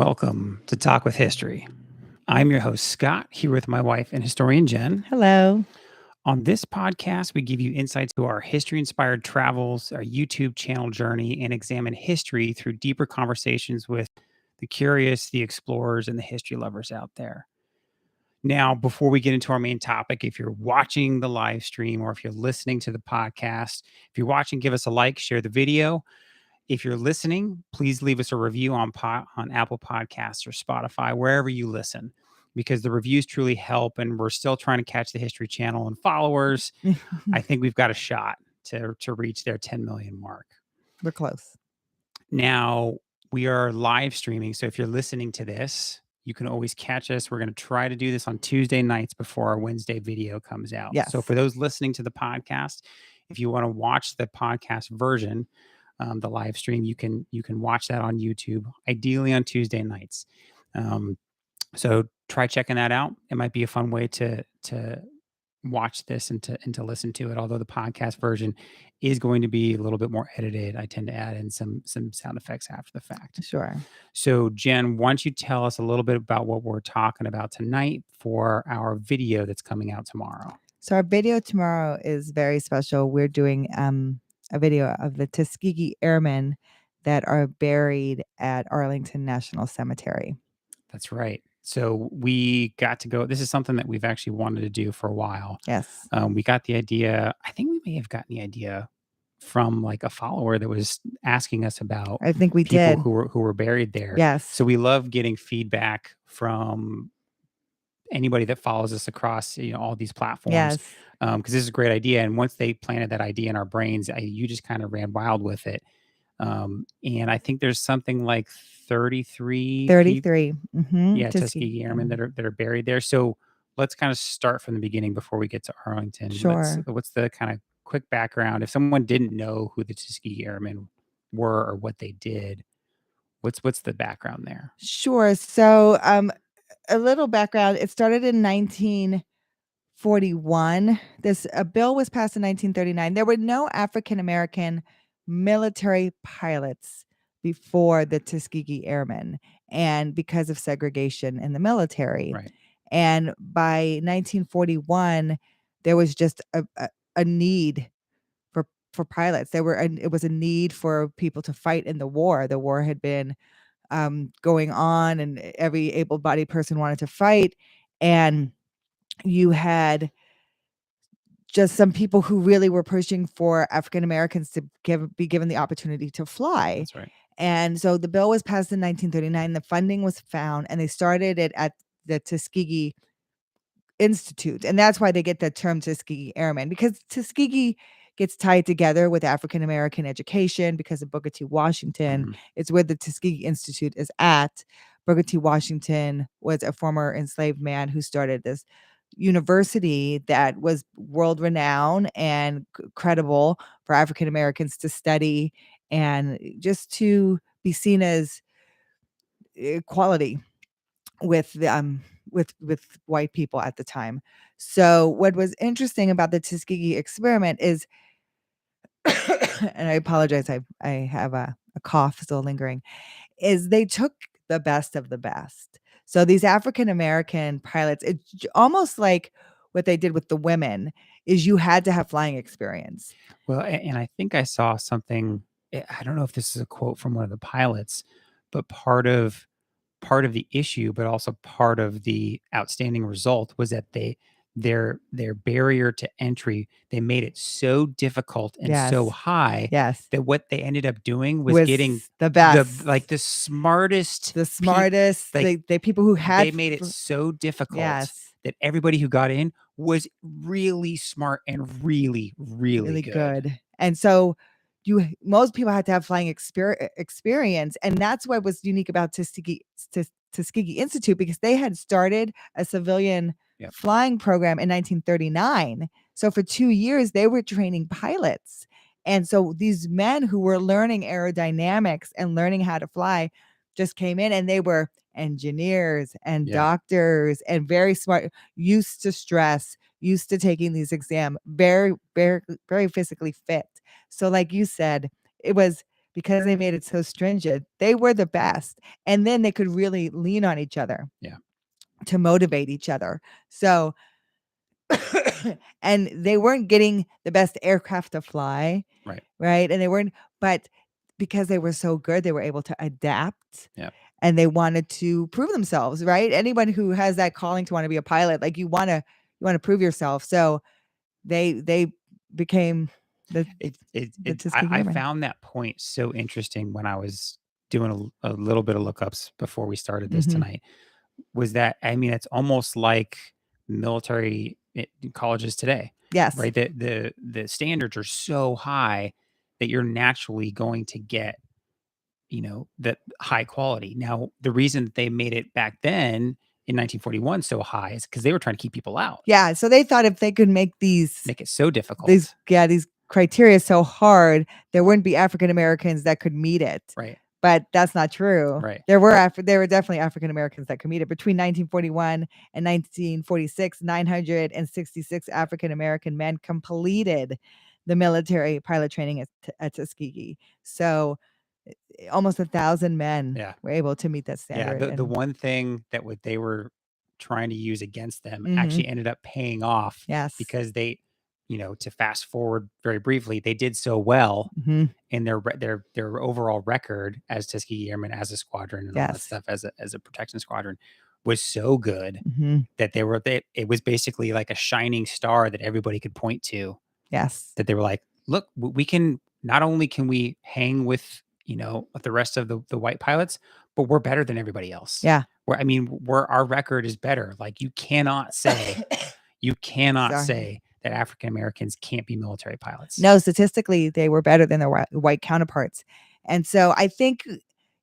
Welcome to Talk with History. I'm your host, Scott, here with my wife and historian, Jen. Hello. On this podcast, we give you insights to our history-inspired travels, our YouTube channel journey, and examine history through deeper conversations with the curious, the explorers, and the history lovers out there. Now, before we get into our main topic, if you're watching the live stream or if you're listening to the podcast, if you're watching, give us a like, share the video. If you're listening, please leave us a review on Apple Podcasts or Spotify, wherever you listen, because the reviews truly help. And we're still trying to catch the History Channel and followers. I think we've got a shot to reach their 10 million mark. We're close. Now, we are live streaming. So if you're listening to this, you can always catch us. We're going to try to do this on Tuesday nights before our Wednesday video comes out. Yes. So for those listening to the podcast, if you want to watch the podcast version, the live stream, you can watch that on YouTube, ideally on Tuesday nights. So try checking that out. It might be a fun way to watch this and to listen to it. Although the podcast version is going to be a little bit more edited. I tend to add in some sound effects after the fact. Sure. So Jen, why don't you tell us a little bit about what we're talking about tonight for our video that's coming out tomorrow? So our video tomorrow is very special. We're doing a video of the Tuskegee Airmen that are buried at Arlington National Cemetery. That's right. So we got to go. This is something that we've actually wanted to do for a while. Yes. We got the idea. I think we may have gotten the idea from like a follower that was asking us about. I think we people did. who were buried there. Yes. So we love getting feedback from anybody that follows us across all these platforms. Yes. Because this is a great idea. And once they planted that idea in our brains, you just kind of ran wild with it. And I think there's something like 33. Mm-hmm. Tuskegee Airmen that are buried there. So let's kind of start from the beginning before we get to Arlington. Sure. What's the kind of quick background? If someone didn't know who the Tuskegee Airmen were or what they did, what's the background there? Sure. So a little background. It started in 1941. A bill was passed in 1939. There were no African American military pilots before the Tuskegee Airmen, and because of segregation in the military. Right. And by 1941, there was just a need for pilots. It was a need for people to fight in the war. The war had been going on, and every able-bodied person wanted to fight. And you had just some people who really were pushing for African Americans to be given the opportunity to fly. That's right. And so the bill was passed in 1939. The funding was found, and they started it at the Tuskegee Institute. And that's why they get the term Tuskegee Airmen, because Tuskegee gets tied together with African American education because of Booker T. Washington. Mhm. It's where the Tuskegee Institute is at. Booker T. Washington was a former enslaved man who started this university that was world renowned and credible for African Americans to study and just to be seen as equality with white people at the time. So what was interesting about the Tuskegee experiment is, and I apologize, I have a cough still lingering, is they took the best of the best. So these African American pilots, it's almost like what they did with the women, is you had to have flying experience. Well, and I think I saw something. I don't know if this is a quote from one of the pilots, but part of the issue, but also part of the outstanding result was that their barrier to entry, they made it so difficult and so high that what they ended up doing was getting the best, the smartest, the people who had. They made it so difficult that everybody who got in was really smart and really, really good. And so most people had to have flying experience. And that's what was unique about Tuskegee Institute, because they had started a civilian flying program in 1939. So for 2 years, they were training pilots. And so these men who were learning aerodynamics and learning how to fly just came in, and they were engineers and doctors and very smart, used to stress, used to taking these exams, very, very, very physically fit. So like you said, it was because they made it so stringent, they were the best. And then they could really lean on each other Yeah. to motivate each other. So, and they weren't getting the best aircraft to fly, Right. right? And they weren't, but because they were so good, they were able to adapt. Yeah. And they wanted to prove themselves, right? Anyone who has that calling to want to be a pilot, like you want to prove yourself. So they became the the Tuskegee I Airmen. found that point so interesting when I was doing a little bit of lookups before we started this Mhm. tonight. Was that, I mean, it's almost like military colleges today, Yes. right? The standards are so high that you're naturally going to get, the high quality. Now, the reason that they made it back then in 1941 so high is because they were trying to keep people out, Yeah, so they thought if they could make make it so difficult. these criteria so hard, there wouldn't be African Americans that could meet it. Right. But that's not true. Right. There were definitely African Americans that could meet it. Between 1941 and 1946, 966 African American men completed the military pilot training at Tuskegee. So almost 1,000 men Yeah. were able to meet that Yeah. standard. The one thing that what they were trying to use against them Mhm. actually ended up paying off Yes. because they, to fast forward very briefly, they did so well Mhm. in their overall record as Tuskegee Airmen, as a squadron, and all that Yes. stuff, as a protection squadron, was so good Mhm. that it was basically like a shining star that everybody could point to, Yes. that they were like, look, we can, not only can we hang with, with the rest of the white pilots, but we're better than everybody else. Yeah. Our record is better. Like, you cannot Sorry. say that African Americans can't be military pilots. No, statistically, they were better than their white counterparts. And so I think,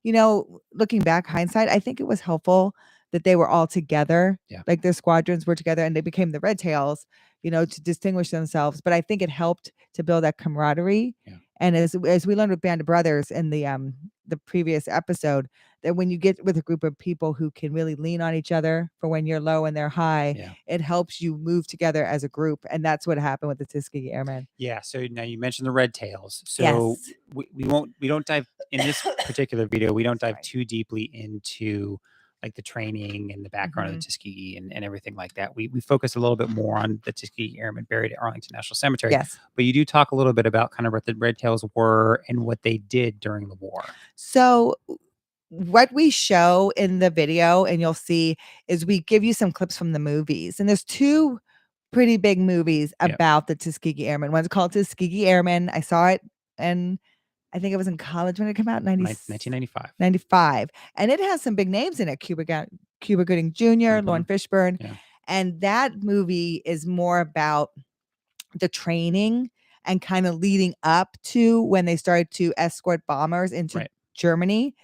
looking back, hindsight, I think it was helpful that they were all together, Yeah. like their squadrons were together and they became the Red Tails, to distinguish themselves. But I think it helped to build that camaraderie. Yeah. And as we learned with Band of Brothers in the previous episode, that when you get with a group of people who can really lean on each other for when you're low and they're high, Yeah. it helps you move together as a group. And that's what happened with the Tuskegee Airmen. Yeah. So now you mentioned the red tails. So Yes. we don't dive in this particular video. We don't dive Sorry. too deeply into like the training and the background of the Mhm. Tuskegee and everything like that. We focus a little bit more on the Tuskegee Airmen buried at Arlington National Cemetery. Yes. But you do talk a little bit about kind of what the red tails were and what they did during the war. So what we show in the video, and you'll see, is we give you some clips from the movies. And there's two pretty big movies Yep. about the Tuskegee Airmen. One's called Tuskegee Airmen. I saw it, and I think it was in college when it came out, 1995. 95. And it has some big names in it. Cuba Gooding Jr., Lauren Fishburne. Yeah. And that movie is more about the training and kind of leading up to when they started to escort bombers into Right. Germany.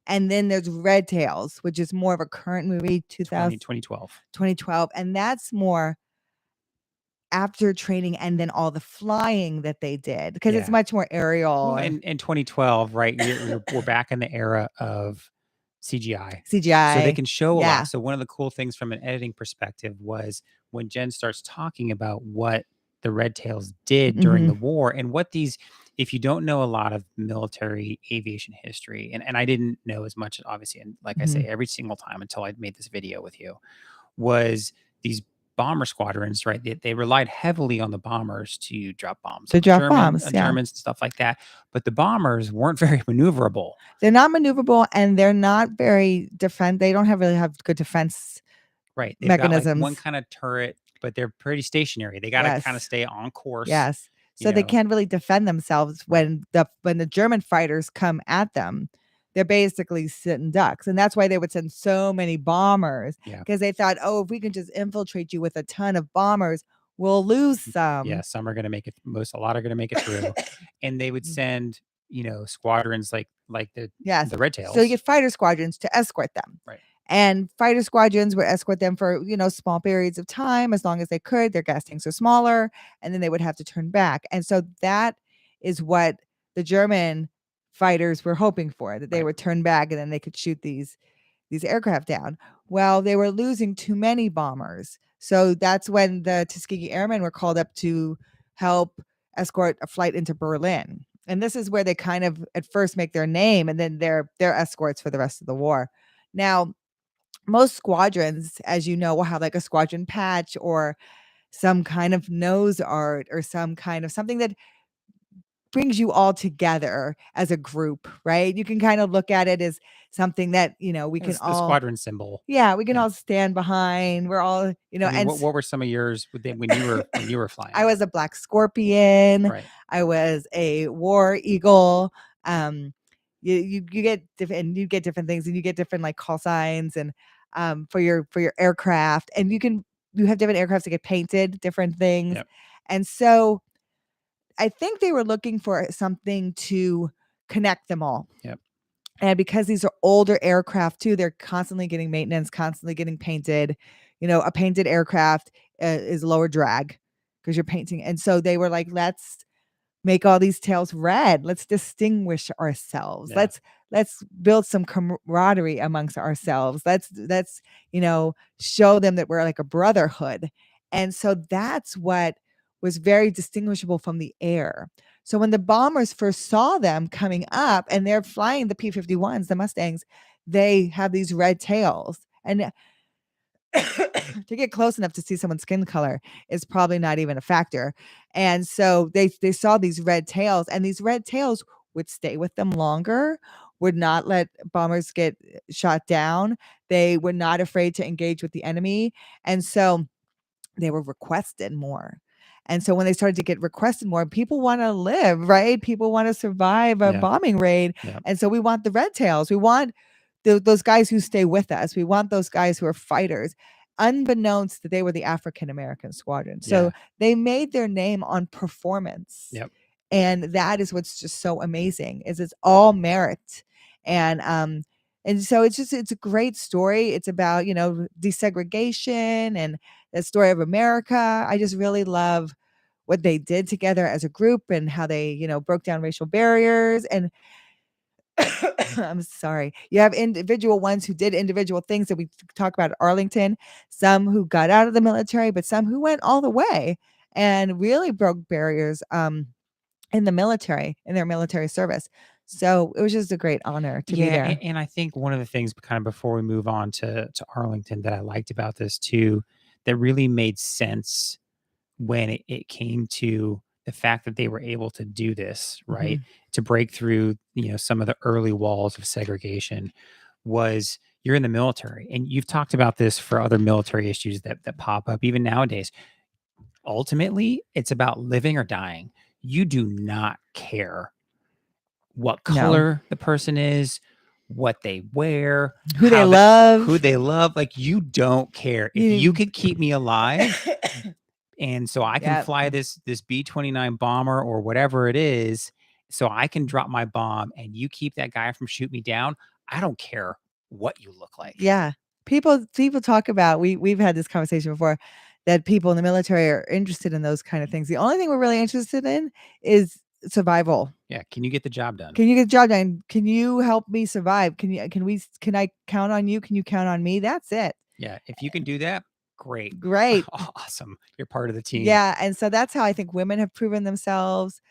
And then there's Red Tails, which is more of a current movie, 2012. And that's more after training and then all the flying that they did, because it's Yeah. much more aerial. Well, in 2012, right? We're back in the era of CGI. CGI. So they can show a Yeah. lot. So one of the cool things from an editing perspective was when Jen starts talking about what the Red Tails did during the war and what these, if you don't know a lot of military aviation history, and I didn't know as much, obviously, and like I say, every single time until I made this video with you, was these bomber squadrons, right? They relied heavily on the bombers to drop bombs, Bombs, yeah. Germans and stuff like that. But the bombers weren't very maneuverable. They're not maneuverable, and they're not very They don't really have good defense. Right. They've mechanisms. got like one kind of turret, but they're pretty stationary. They got to kind of stay on course. Yes. So they can't really defend themselves when the German fighters come at them. They're basically sitting ducks. And that's why they would send so many bombers. Yeah. Because they thought, oh, if we can just infiltrate you with a ton of bombers, we'll lose some. Yeah, some are going to make it. A lot are going to make it through. And they would send, squadrons like the Red Tails. So you get fighter squadrons to escort them. Right. And fighter squadrons would escort them for, small periods of time, as long as they could. Their gas tanks are smaller, and then they would have to turn back. And so that is what the German fighters were hoping for, that they would turn back and then they could shoot these aircraft down. Well, they were losing too many bombers. So that's when the Tuskegee Airmen were called up to help escort a flight into Berlin. And this is where they kind of at first make their name, and then they're escorts for the rest of the war. Now, most squadrons, as you know, will have like a squadron patch or some kind of nose art or some kind of something that brings you all together as a group, right? You can kind of look at it as something that, we can It's the all, squadron symbol. yeah, we can Yeah. all stand behind. We're all, I mean, and what were some of yours when you were I flying? was a black scorpion. Right. I was a war eagle. Um, you get different, you get different things, and you get different like call signs and for your aircraft, and you have different aircrafts that get painted different things, Yep. and so I think they were looking for something to connect them all. Yep. And because these are older aircraft too, they're constantly getting maintenance, constantly getting painted. A painted aircraft is lower drag because you're painting. And so they were like, let's make all these tails red. Let's distinguish ourselves. Yeah. Let's build some camaraderie amongst ourselves. Let's show them that we're like a brotherhood. And so that's what was very distinguishable from the air. So when the bombers first saw them coming up and they're flying the P-51s, the Mustangs, they have these red tails. And to get close enough to see someone's skin color is probably not even a factor. And so they saw these red tails, and these red tails would stay with them longer, would not let bombers get shot down. They were not afraid to engage with the enemy. And so they were requested more. And so when they started to get requested more, people want to live, right? People want to survive a Yeah. bombing raid. Yeah. And so we want the red tails. We want those guys who stay with us. We want those guys who are fighters, unbeknownst that they were the African American squadron. So Yeah. they made their name on performance. Yep. And that is what's just so amazing is it's all merit. And so it's a great story. It's about, desegregation and the story of America. I just really love what they did together as a group and how they, broke down racial barriers. And I'm sorry. You have individual ones who did individual things that we talk about at Arlington, some who got out of the military, but some who went all the way and really broke barriers in the military, in their military service. So it was just a great honor to be Yeah, there. and I think one of the things kind of before we move on to Arlington that I liked about this too, that really made sense when it came to the fact that they were able to do this, right? Mhm. To break through, some of the early walls of segregation was you're in the military. And you've talked about this for other military issues that pop up even nowadays. Ultimately, it's about living or dying. You do not care what No. color the person is, what they wear, Who they love. who they love. Like you don't care. If you You could keep me alive, and so I can Yep. fly this B-29 bomber or whatever it is, so I can drop my bomb and you keep that guy from shooting me down. I don't care what you look like. Yeah. People talk about we've had this conversation before that people in the military are interested in those kind of things. The only thing we're really interested in is survival. Yeah, can you get the job done? Can you get the job done? Can you help me survive? Can I count on you? Can you count on me? That's it. Yeah, if you can do that, great. Great. Awesome. You're part of the team. Yeah, and so that's how I think women have proven themselves.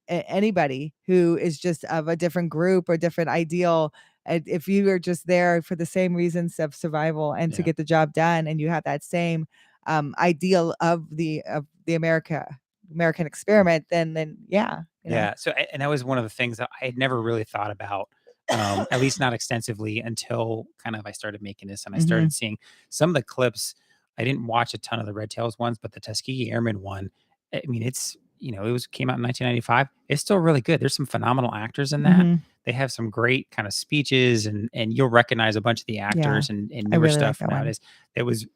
Anybody who is just of a different group or different ideal, if you are just there for the same reasons of survival and to Yeah. get the job done, and you have that same ideal of the American experiment, then yeah, Yeah. So, and that was one of the things that I had never really thought about, at least not extensively until kind of I started making this and I started Mhm. seeing some of the clips. I didn't watch a ton of the Red Tails ones, but the Tuskegee Airmen one, I mean, it's, came out in 1995. It's still really good. There's some phenomenal actors in that. Mhm. They have some great kind of speeches and you'll recognize a bunch of the Yeah, actors and I newer really like stuff that one. nowadays. It was,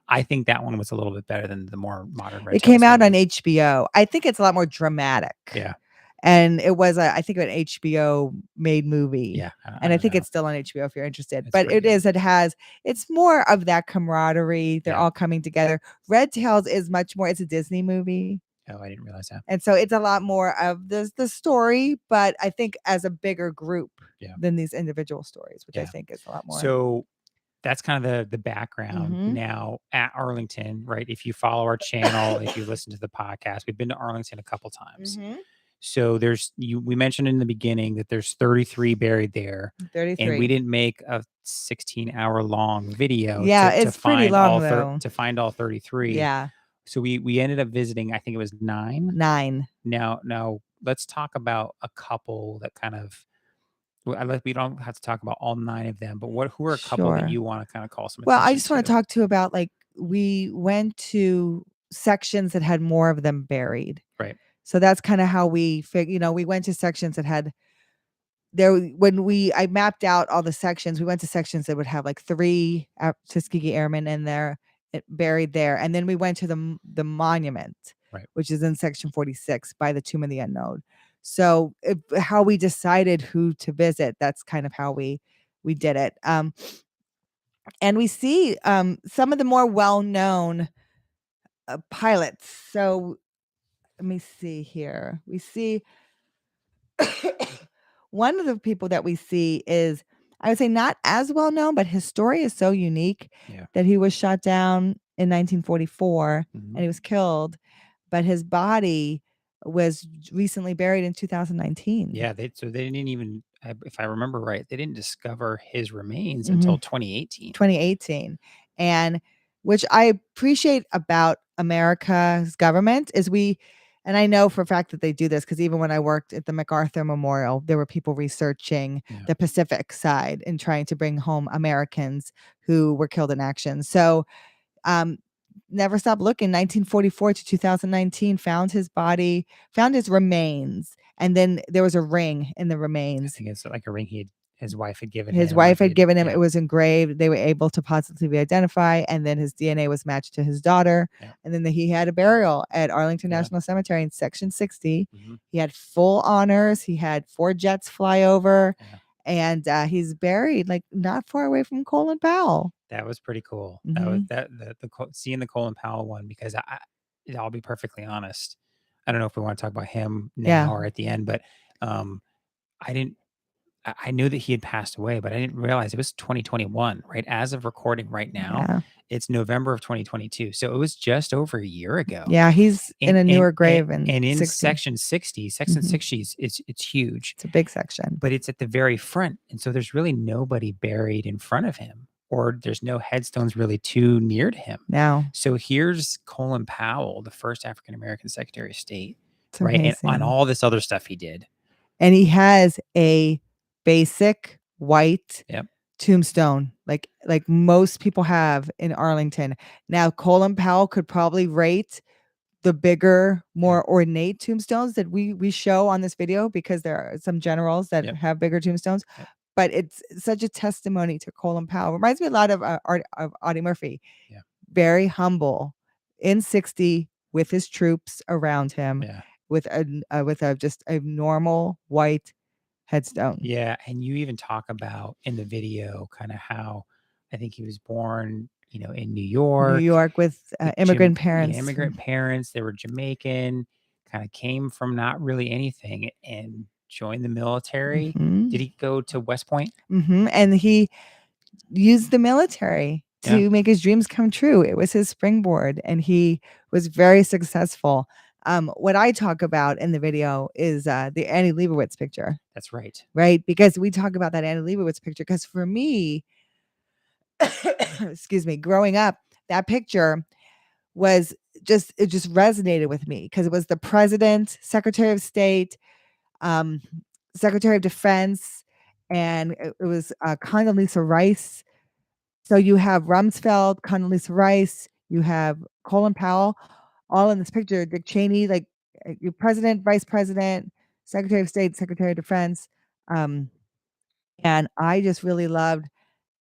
I think that one was a little bit better than the more modern Red It came Tails out on movies. HBO. I think it's a lot more dramatic. Yeah. And it was I think an HBO made movie, Yeah. and I I think know. it's still on HBO if you're interested. It's But pretty good. it's more of that camaraderie. They're Yeah. all coming together. Red Tails is much more it's a Disney movie. Oh, I didn't realize that. And so it's a lot more of the story, but I think as a bigger group Yeah. than these individual stories, which I Yeah. think is a lot more. So that's kind of the background Mhm. now at Arlington, right? If you follow our channel, if you listen to the podcast, we've been to Arlington a couple times. Mhm. So we mentioned in the beginning that there's 33 buried there, and we 33. didn't make a 16-hour long video Yeah, it's pretty long though. to find all 33. Yeah, So we ended up visiting, I think it was 9. 9. Now let's talk about a couple that kind of we don't have to talk about all 9 of them, but who are a couple that Sure. you wanna kinda call some Well, I attention just wanna to? talk to you about, like, we went to sections that had more of them buried. Right. So that's kinda how we went to sections that had I mapped out all the sections, we went to sections that would have, like, 3 Tuskegee Airmen in there, buried there, and then we went to the monument, Right. which is in section 46 by the Tomb of the Unknown. So, how we decided who to visit, that's kind of how we did it. And we see, some of the more well-known, pilots. So, let me see here. We see one of the people that we see is, I would say, not as well known, but his story is so unique Yeah. that he was shot down in 1944 and Mhm. he was killed, but his body was recently buried in 2019. Yeah, they didn't even if I remember right, they didn't discover his remains until Mhm. 2018. 2018. And which I appreciate about America's government is and I know for a fact that they do this because even when I worked at the MacArthur Memorial, there were people researching Yeah. the Pacific side and trying to bring home Americans who were killed in action. So, um, never stop looking. 1944 to 2019 found his body, found his remains, and then there was a ring in the I remains. think it's like a ring his wife had given His him, or wife had given him, yeah, it was engraved, they were able to positively identify, and then his DNA was matched to his daughter, yeah, and then he had a burial at Arlington yeah, National Cemetery in Section 60. mhm, He had full honors, he had 4 jets fly over, yeah. and, he's buried, like, not far away from Colin Powell. That was pretty cool. That was Mhm. that the seeing the Colin Powell one, because I'll be perfectly honest, I don't know if we wanna talk about him Yeah, now or at the end, but, um, I didn't I knew that he had passed away, but I didn't realize it was 2021, right? As of recording right now, yeah. it's November of 2022, so it was just over a year ago. Yeah, he's in And a and newer and grave in and in 60. section Mhm. 60 is it's huge, It's a big section. but it's at the very front, and so there's really nobody buried in front of him, or there's no headstones really too near to him. Now, So here's Colin Powell, the first African American Secretary of State, it's right? And on amazing. all this other stuff he did. And he has a basic white Yep, tombstone, like most people have in Arlington. Now, Colin Powell could probably rate the bigger, yeah, more ornate tombstones that we show on this video because there are some generals that yep, have bigger tombstones, yep, but it's such a testimony to Colin Powell. Reminds me a lot of, Audie Murphy. yeah, Very humble in 60 with his troops around him yeah. with a just a normal white headstone. Yeah, and you even talk about in the video kinda how I think he was born, in New New York, York with, immigrant parents. immigrant parents, they were Jamaican, kinda came from not really anything and joined the military. Mhm, Did he go to West Point? mhm, and he used the military Yeah, to make his dreams come true. It was his springboard, and he was very successful. What I talk about in the video is, the Annie Leibovitz picture, that's right. right? Because we talk about that Annie Leibovitz picture because for me, excuse me, growing up, that picture was it just resonated with me because it was the president, secretary of state, um, secretary of defense, and it was, Condoleezza Rice. So you have Rumsfeld, Condoleezza Rice, you have Colin Powell, all in this picture. Dick Cheney, like, your president, vice president, secretary of state, secretary of defense, um, and I just really loved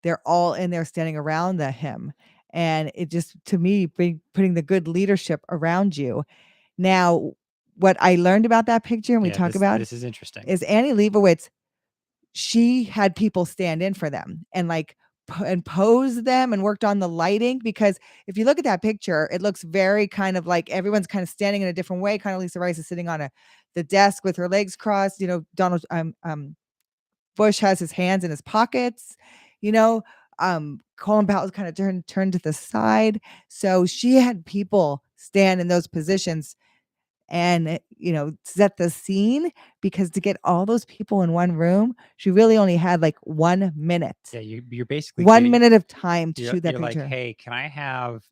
they're all in there standing around him, and it just to me, putting the good leadership around you. Now, what I learned about that picture and we Yeah, talk about this is interesting. is Annie Leibovitz, she had people stand in for them and, like, and pose them and worked on the lighting because if you look at that picture, it looks very kind of like everyone's kind of standing in a different way. Kind of Lisa Rice is sitting on the desk with her legs crossed. Donald Bush has his hands in his pockets. You know, Colin Powell's kind of turned to the side. So she had people stand in those positions and, set the scene, because to get all those people in one room, she really only had like 1 minute. Yeah, you're basically 1 getting minute of time to shoot that you're like, picture "Hey, can I have,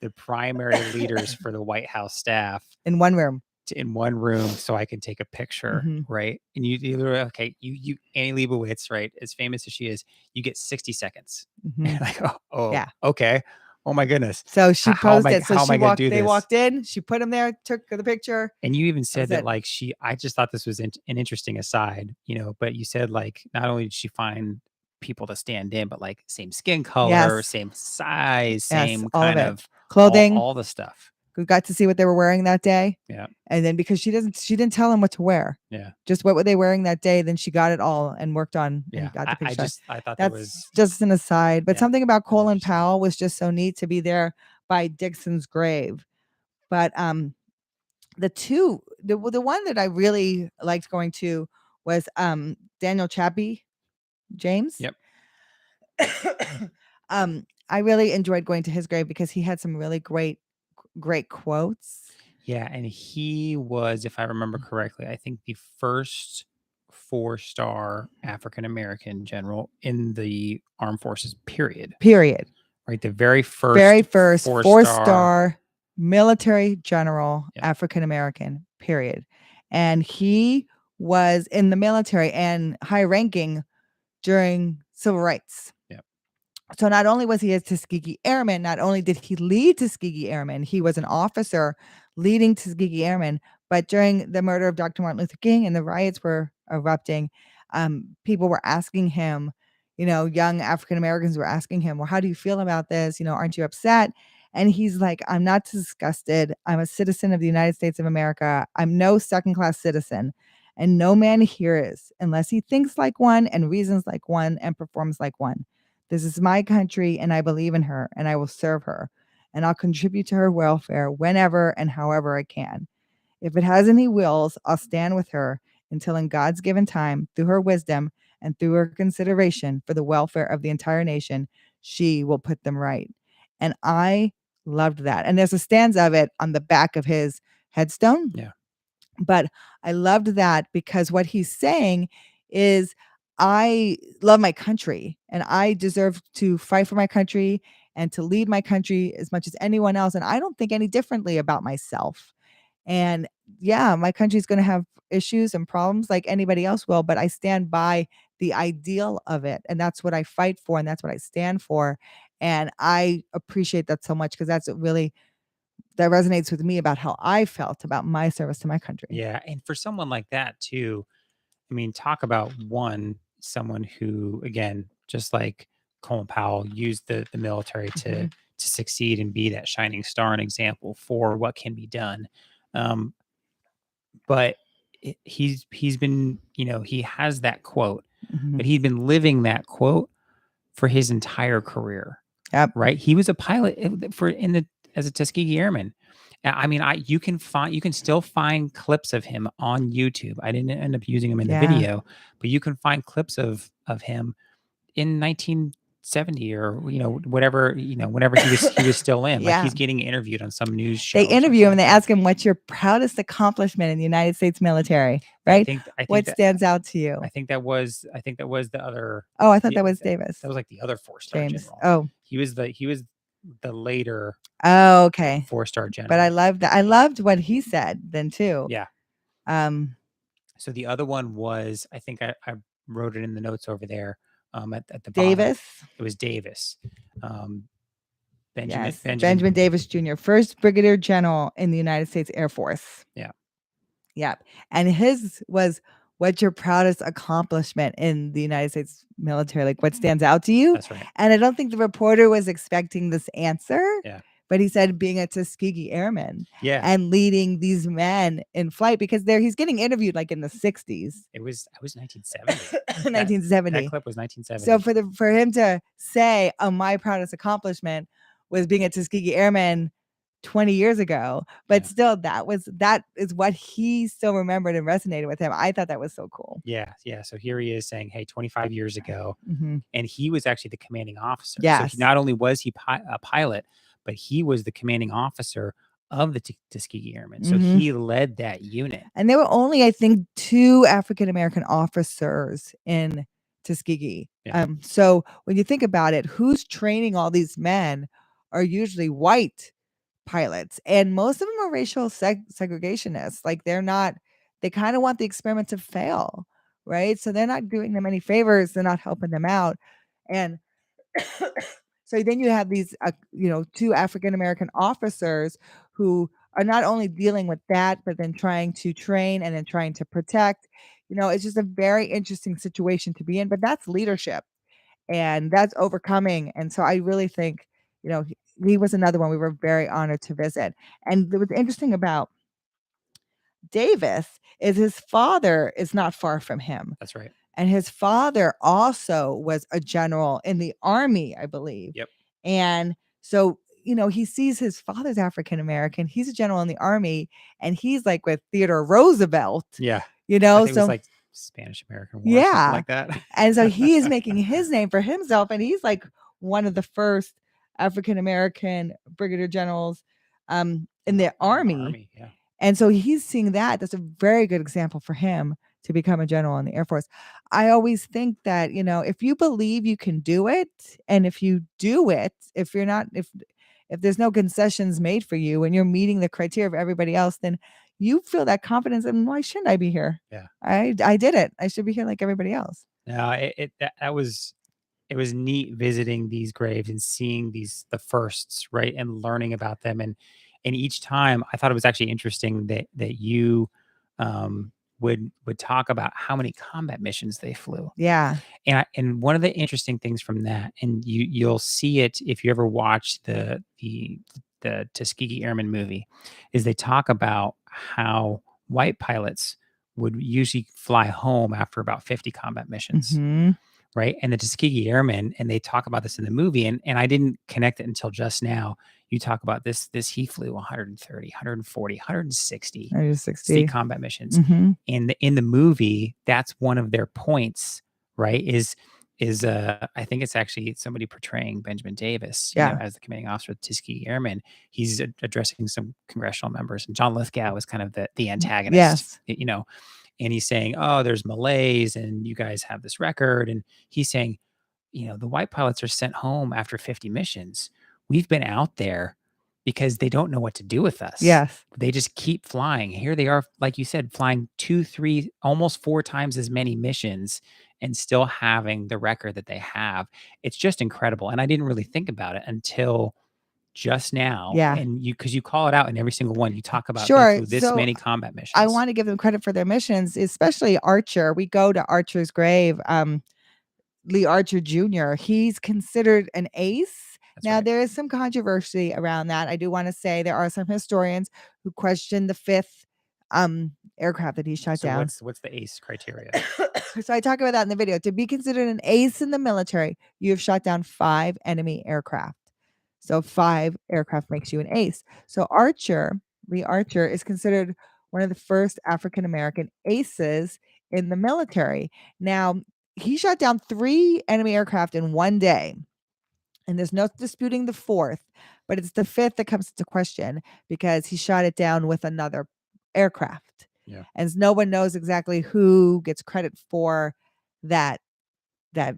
the primary leaders for the White House staff in 1 room. in one room so I can take a picture," Mhm, right? And you literally, okay, you Annie Leibovitz, right? As famous as she is, you get 60 seconds. mhm. Like, oh, Yeah. okay. Oh my goodness. So she posted. So How am I gonna do they this? walked in, she put him there, took the picture. And you even That was said that it. like I just thought this was an interesting aside, but you said like not only did she find people to stand in, but like same skin color, Yes. same size, Yes, same all of kind it. of Clothing, all the stuff. we got to see what they were wearing that day, Yeah. and then because she didn't tell him what to wear, Yeah. just what were they wearing that day, then she got it all and worked on and Yeah. got the picture. I thought that That's was, just an aside, but yeah, something about that was Colin interesting. Powell was just so neat to be there by Dixon's grave. But, the one that I really liked going to was, Daniel Chappie James. Yep. I really enjoyed going to his grave because he had some really great quotes. Yeah. And he was, if I remember correctly, I think the first 4-star African American general in the armed forces, period. Period. Right. The very Very first first 4-star. four-star military general, Yep. African American, period. And he was in the military and high ranking during civil rights. Yep. So not only was he a Tuskegee Airman, not only did he lead Tuskegee Airmen, he was an officer leading Tuskegee Airmen. But during the murder of Dr. Martin Luther King and the riots were erupting, people were asking him, young African Americans were asking him, well, how do you feel about this? Aren't you upset? And he's like, I'm not disgusted. I'm a citizen of the United States of America. I'm no second class citizen. And no man here is, unless he thinks like one and reasons like one and performs like one. This is my country, and I believe in her, and I will serve her, and I'll contribute to her welfare whenever and however I can. If it has any wills, I'll stand with her until, in God's given time, through her wisdom and through her consideration for the welfare of the entire nation, she will put them right. And I loved that. And there's a stanza of it on the back of his headstone. Yeah. But I loved that because what he's saying is, I love my country and I deserve to fight for my country and to lead my country as much as anyone else. And I don't think any differently about myself. And yeah, my country's going to have issues and problems like anybody else will, but I stand by the ideal of it. And that's what I fight for. And that's what I stand for. And I appreciate that so much because that's what really that resonates with me about how I felt about my service to my country. Yeah. And for someone like that too, I mean, talk about someone who, again, just like Colin Powell, used the military Mhm. to succeed and be that shining star and example for what can be done. Um, but he's been, he has that quote, but Mhm. he's been living that quote for his entire career, Yep. right? He was a pilot for in the as a Tuskegee Airman. I mean, you can still find clips of him on YouTube. I didn't end up using him in the Yeah. video, but you can find clips of him in 1970 or whatever, whenever he was still in. Like Yeah. he's getting interviewed on some news They show or interview something him and like they that. ask him, "What's your proudest accomplishment in the United States military?" Yeah, Right? I think What that stands out to you? I think that was the other Oh, I thought the that was that Davis. was like the other 4-star James. general. Oh. He was the later Oh, okay. 4-star But I general. loved that. I loved what he said then too. Yeah. Um, So the other one was, I think I wrote it in the notes over there, at the bottom. Davis. It was Davis, um, Yes. Benjamin. Benjamin Davis Jr., first brigadier general in the United States Air Force. Yeah, Yep. And his was, what's your proudest accomplishment in the United States military? Like, what stands out to you? that's right. And I don't think the reporter was expecting this answer, Yeah, but he said being a Tuskegee Airman yeah. and leading these men in flight because he's getting interviewed like in the 60s, It was 1970. That 1970. clip was So 1970. for him to say, "Oh, my proudest accomplishment was being a Tuskegee Airman 20 years ago," but Yeah, still that is what he still remembered and resonated with him. I thought that was so cool. yeah, yeah. So here he is saying, "Hey, 25 years ago," Mhm. and he was actually the commanding officer. So he Yes. not only was he a pilot, but he was the commanding officer of the Tuskegee Airmen. So Mhm. he led that unit. And there were only, I think, 2 African American officers in Tuskegee. Yeah. So when you think about it, who's training all these men are usually white pilots, and most of them are racial segregationists. Like, they kinda want the experiment to fail, right? So they're not doing them any favors, they're not helping them out, and so then you have these, 2 African American officers who are not only dealing with that, but then trying to train and then trying to protect. It's just a very interesting situation to be in, but that's leadership and that's overcoming. And so I really think, he was another one we were very honored to visit. And what's interesting about Davis is his father is not far from him. That's right. And his father also was a general in the army, I believe. Yep. And so, he sees his father's African American. He's a general in the army, and he's like with Theodore Roosevelt, Yeah. I think it was so like Spanish American War or something yeah. like that. And so he is making his name for himself, and he's like one of the first African American brigadier generals in the army. Yeah. And so he's seeing that. That's a very good example for him to become a general in the Air Force. I always think that, if you believe you can do it, and if you do it, if there's no concessions made for you and you're meeting the criteria of everybody else, then you feel that confidence. And why shouldn't I be here? Yeah. I did it. I should be here like everybody else. No, that was it was neat visiting these graves and seeing the firsts, right, and learning about them. And each time I thought it was actually interesting that you would talk about how many combat missions they flew. Yeah. And one of the interesting things from that, and you'll see it if you ever watch the Tuskegee Airmen movie, is they talk about how white pilots would usually fly home after about 50 combat missions, Mhm. right? And the Tuskegee Airmen, and they talk about this in the movie, and I didn't connect it until just now. You talk about this he flew 130, 140, 160 160. state combat missions. Mhm. And in the movie, that's one of their points, right? Is I think it's actually somebody portraying Benjamin Davis, Yeah. as the commanding officer of the Tuskegee Airmen. He's addressing some congressional members, and John Lithgow is kind of the antagonist, Yes. and he's saying, "Oh, there's Malays, and you guys have this record." And he's saying, the white pilots are sent home after 50 missions. We've been out there because they don't know what to do with us. Yes. They just keep flying. Here they are, like you said, flying 2, 3, almost 4 times as many missions and still having the record that they have. It's just incredible. And I didn't really think about it until just now. Yeah. And because you call it out in every single one, you talk about they Sure. flew this So many combat I missions. want to give them credit for their missions, especially Archer. We go to Archer's grave. Lee Archer Jr. He's considered an ace. That's Now, right. there is some controversy around that. I do want to say there are some historians who question the fifth aircraft that he shot So down. what's the ACE criteria? So I talk about that in the video. To be considered an ace in the military, you have shot down 5 enemy aircraft. So 5 aircraft makes you an ace. So Lee Archer, is considered one of the first African American aces in the military. Now, he shot down 3 enemy aircraft in one day, and there's no disputing the 4th, but it's the 5th that comes into question because he shot it down with another aircraft. Yeah. And no one knows exactly who gets credit for that Yeah.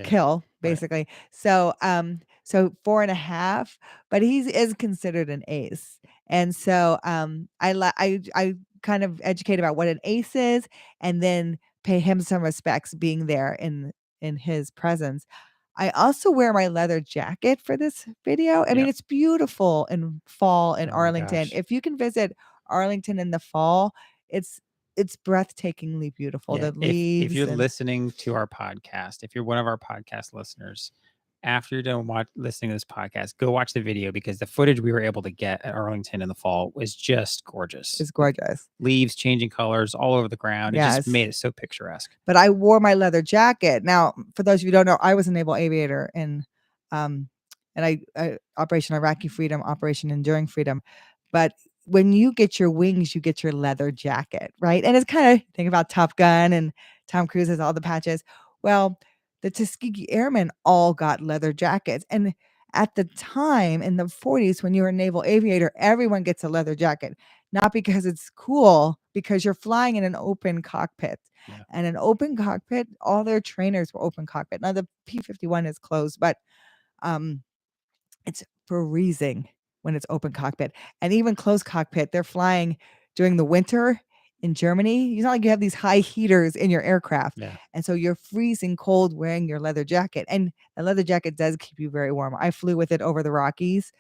kill, Right. basically. So 4.5, but he is considered an ace. And so I kind of educate about what an ace is, and then pay him some respects being there in his presence. I also wear my leather jacket for this video. I mean, Yep. it's beautiful in fall in Oh my Arlington. gosh. If you can visit Arlington in the fall, it's breathtakingly beautiful. Yeah, The if leaves you're and listening to our podcast, if you're one of our podcast listeners, after you're done listening to this podcast, go watch the video because the footage we were able to get at Arlington in the fall was just gorgeous. it's Like gorgeous. leaves changing colors all over the ground. It just Yes. made it so picturesque. But I wore my leather jacket. Now, for those of you who don't know, I was a naval aviator in and I Operation Iraqi Freedom, Operation Enduring Freedom. But when you get your wings, you get your leather jacket, right? And it's kind of think about Top Gun and Tom Cruise has all the patches. Well, the Tuskegee Airmen all got leather jackets. And At the time in the 40s, when you're a naval aviator, everyone gets a leather jacket, not because it's cool, because you're flying in an open cockpit. Yeah. And an open cockpit, all their trainers were open cockpit. Now the P-51 is closed, but um, it's freezing when it's open cockpit. And even closed cockpit, they're flying during the winter in Germany. It's not like you have these high heaters in your aircraft. Yeah. And so you're freezing cold wearing your leather jacket. And a leather jacket does keep you very warm. I flew with it over the Rockies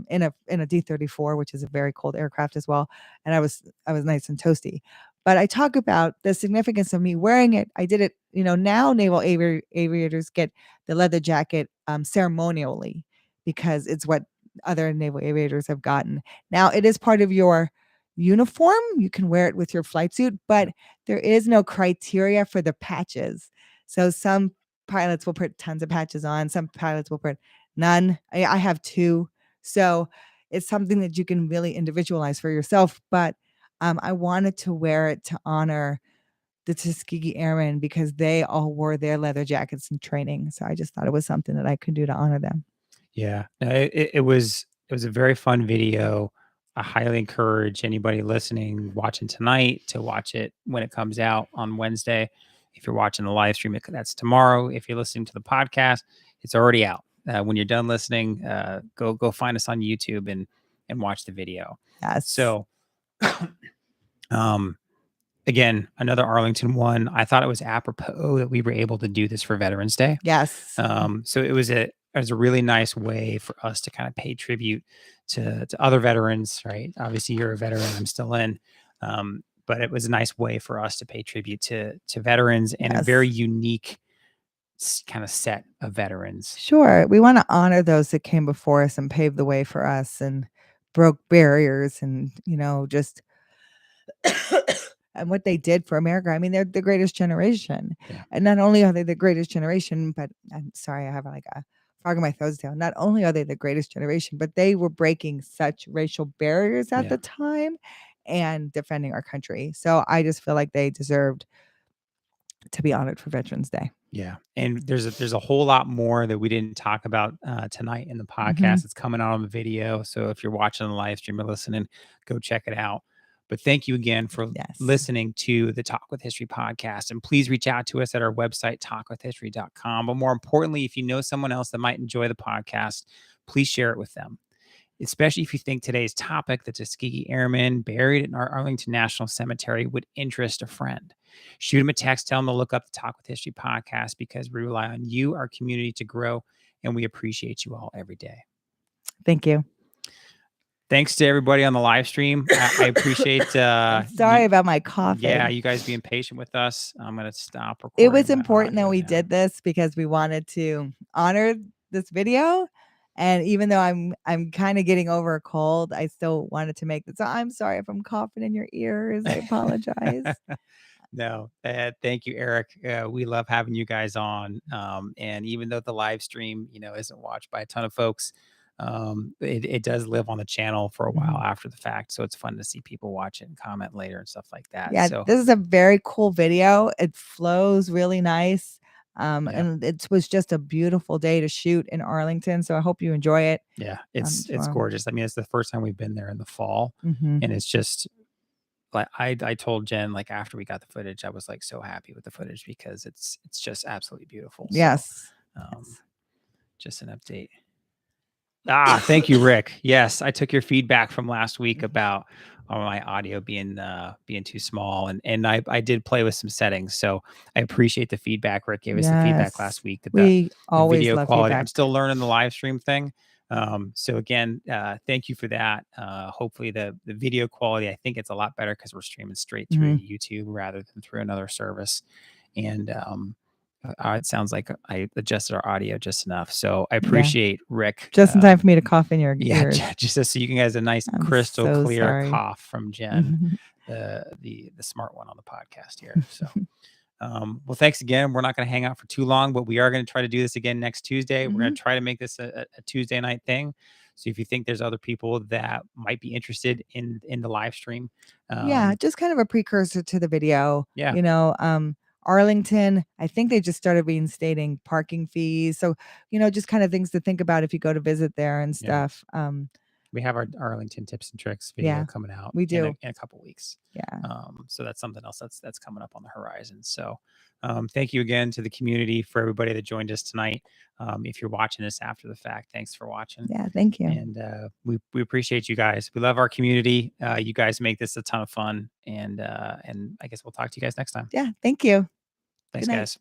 in a D-34, which is a very cold aircraft as well. And I was nice and toasty. But I talk about the significance of me wearing it. I did it, now naval aviators get the leather jacket ceremonially, because it's what other naval aviators have gotten. Now, it is part of your uniform. You can wear it with your flight suit, but there is no criteria for the patches. So some pilots will put tons of patches on, some pilots will put none. I have two. So it's something that you can really individualize for yourself. But I wanted to wear it to honor the Tuskegee Airmen, because they all wore their leather jackets in training. So I just thought it was something that I could do to honor them. Yeah, no, it was a very fun video. I highly encourage anybody listening, watching tonight, to watch it when it comes out on Wednesday. If you're watching the live stream, that's tomorrow. If you're listening to the podcast, it's already out. When you're done listening, go find us on YouTube and watch the video. Yes. So, again, another Arlington one. I thought it was apropos that we were able to do this for Veterans Day. Yes. So it was a really nice way for us to kind of pay tribute to other veterans, right? Obviously, you're a veteran. I'm still in. But it was a nice way for us to pay tribute to veterans and a very unique kind of set of veterans. Sure. We want to honor those that came before us and paved the way for us and broke barriers and, just and what they did for America. I mean, they're the greatest generation. Yeah. And not only are they the greatest generation, but I'm sorry, I have like a frog in my throat still. Not only are they the greatest generation, but they were breaking such racial barriers at the time and defending our country. So I just feel like they deserved to be honored for Veterans Day. Yeah, and there's a whole lot more that we didn't talk about tonight in the podcast. It's coming out on the video, so if you're watching the live stream or listening, go check it out. But thank you again for listening to the Talk with History podcast, and please reach out to us at our website, talkwithhistory.com. But more importantly, if you know someone else that might enjoy the podcast, please share it with them, especially if you think today's topic, the Tuskegee Airmen buried in our Arlington National Cemetery, would interest a friend. Shoot them a text, tell them to look up the Talk with History podcast, because we rely on you, our community, to grow, and we appreciate you all every day. Thank you. Thanks to everybody on the live stream. I appreciate sorry about my coughing. Yeah, you guys being patient with us. I'm going to stop recording. It was important that we did this because we wanted to honor this video. And even though I'm kind of getting over a cold, I still wanted to make this. So I'm sorry if I'm coughing in your ears. I apologize. No, thank you, Eric. We love having you guys on. And even though the live stream, isn't watched by a ton of folks, it does live on the channel for a while after the fact. So it's fun to see people watch it and comment later and stuff like that. Yeah, so this is a very cool video. It flows really nice. And it was just a beautiful day to shoot in Arlington. So I hope you enjoy it. Yeah, it's gorgeous. I mean, it's the first time we've been there in the fall, and it's just like I told Jen, like, after we got the footage, I was like so happy with the footage because it's just absolutely beautiful. Yes. So, just an update. Thank you, Rick. Yes, I took your feedback from last week about my audio being too small, and I did play with some settings. So I appreciate the feedback. Rick gave us the feedback last week. We always video love quality. feedback. I'm still learning the live stream thing. So again, thank you for that. Hopefully the video quality, I think it's a lot better because we're streaming straight through YouTube rather than through another service. And it sounds like I adjusted our audio just enough. So I appreciate Rick. Just in time for me to cough in your ears. Just so you can get a nice crystal clear cough from Jen, the smart one on the podcast here. So well, thanks again. We're not going to hang out for too long, but we are going to try to do this again next Tuesday. We're going to try to make this a Tuesday night thing. So if you think there's other people that might be interested in the live stream. Just kind of a precursor to the video. Yeah. Arlington, I think they just started reinstating parking fees. So, just kind of things to think about if you go to visit there and Yeah. stuff. We have our Arlington tips and tricks video Yeah, coming out we in do. a couple weeks. Yeah. So that's something else that's coming up on the horizon. So thank you again to the community for everybody that joined us tonight. If you're watching this after the fact, thanks for watching. Yeah, thank you. And we appreciate you guys. We love our community. You guys make this a ton of fun. And I guess we'll talk to you guys next time. Yeah, thank you. Thanks, Good night. guys.